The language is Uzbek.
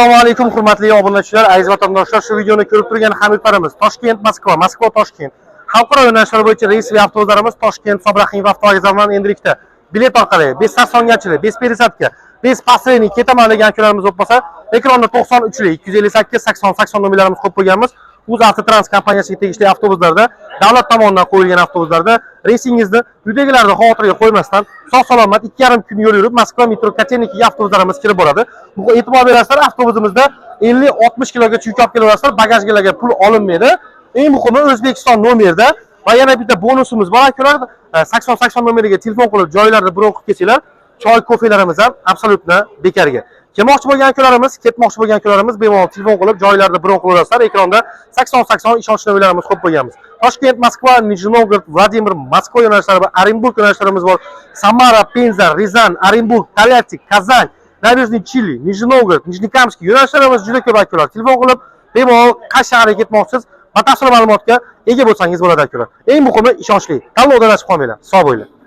Assalomu alaykum hurmatli obunachilar, aziz vatandoshlar. Shu videoni ko'rib turgan hamyurtlarimiz Toshkent, Moskva, Moskva, Toshkent xalqaro yo'nalishlar bo'yicha reysli avtobuslarimiz Toshkent Sobraximov avtovokzalidan endilikda bilet orqali bez sarsongarchilik, bez perisadka, bez pasreyning ketaman degan hamyurtlarimiz bo'lsa, ekranda 93lik 258 80 80 nomerlarimiz qo'yib qo'yganmiz. Uz Avtotrans kompaniyasiga tegishli avtobuslarda, davlat tomonidan qo'yilgan avtobuslarda reysingizni uydagilarni xavotirga qo'ymasdan sog' salomat 2,5 kun yo'l yurib Moskva metro Katennikiga avtobuslarimiz kirib boradi. Bu e'tibor berasizlar, avtobusimizda 50-60 kilogacha yuk olib kelaverasizlar, bagajlarga pul olinmaydi. Eng muhimi O'zbekiston nomerda va yana bitta bonusimiz bor akalar. 80 nomeriga telefon qilib joylarda bron qilib kelsanglar, choy, kofelarimiz ham absolutna bekarga. Kelmoqchi bo'lgan akalarimiz, ketmoqchi bo'lgan akalarimiz bemalol telefon qilib joylarda bron qilaverasizlar. Ekranda 80 ishonchli nomerlarimiz qo'yib qo'yganmiz. Toshkent, Moskva, Nijniy Novgorod, Vladimir, Moskva yo'nalishlari va Orenburg yo'nalishlarimiz bor. Samara, Penza, Rizan, Orenburg, Tolyatik, Kazan, Nabережный Chili, Nijniy Novgorod, Nijnikamskiy yo'nalishlarimiz juda ko'p akalar. Telefon qilib bemalol qaysi shaharga ketmoqchisiz, batafsil ma'lumotga ega bo'lsangiz bo'ladi akalar. Eng muhimi ishonchli. Tanlovdan chiqib qolmanglar. Sog' bo'linglar.